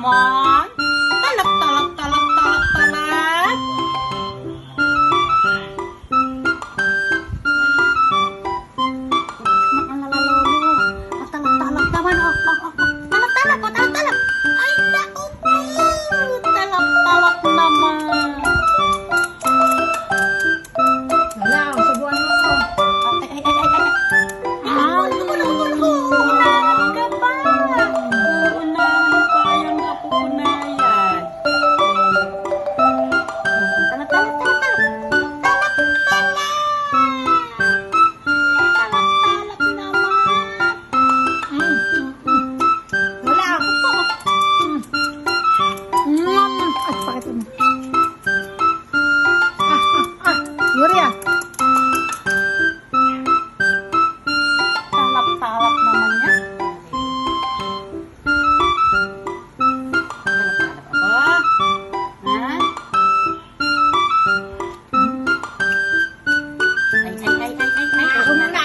naman. Talak, talak, talak, talak, talak. Maalala, lolo. Talak, talak naman. Talak, talak, talak, talak. Ay, naku po. Talak, talak naman. Wala, subuan mo ko. Ay. Unahan ka pa. Unahan pa yung kapupunayan. Talak, talak, talak, talak. Talak, talak. Talak, talak naman. Wala, ako po. At sakit mo. Yuri ah. Talak-talak naman yan. Talak-talak apa? Ha? Ay. Ako muna.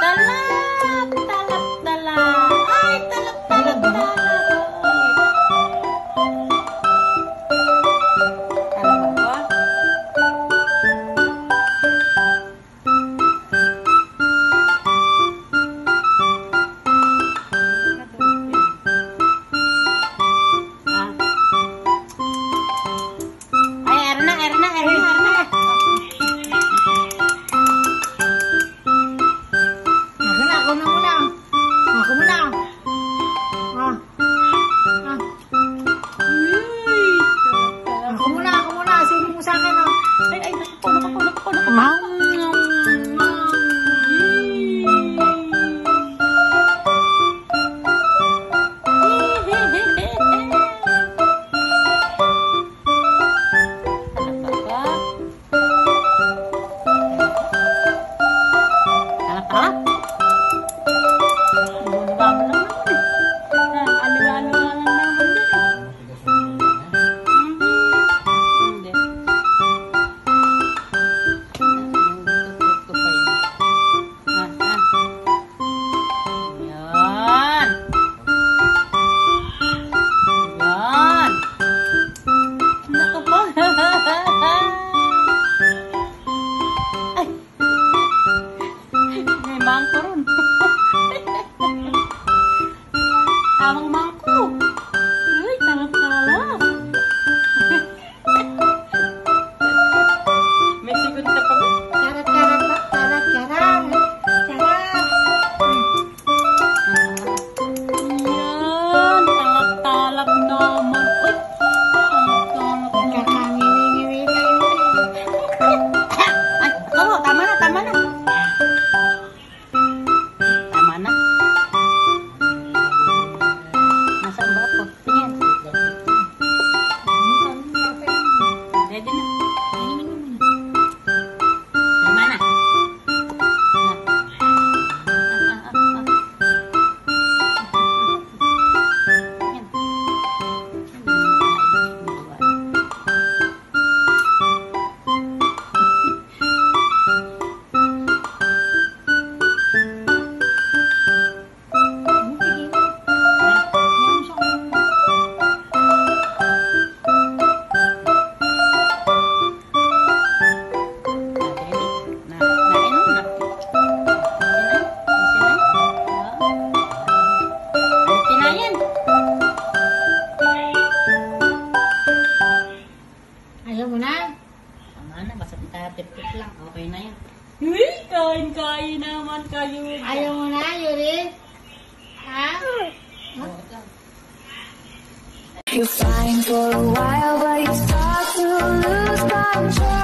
Talak, talak, talak. Ay, talak, talak, talak. Talak apa? Ay, Erna. Ako na muna. Ako muna. Sino mo sa akin ah? Ay, naku. Mangko ron. Tamang mangko. Uy, talak-talak. May sigot na pa ba? Charat. Yan, talak-talak naman. Uy, talak-talak naman. Ay, oo, tama na. Tama na. Nasaan ba ako? Tingin. Ready na. Tama na. Yan. Ayaw mo na? Tama na, basta titip lang. Okay na yan. Uy, kain-kain naman kayo. Ayaw mo na, Yuri? Ha? You're flying for a while, but you start to lose control.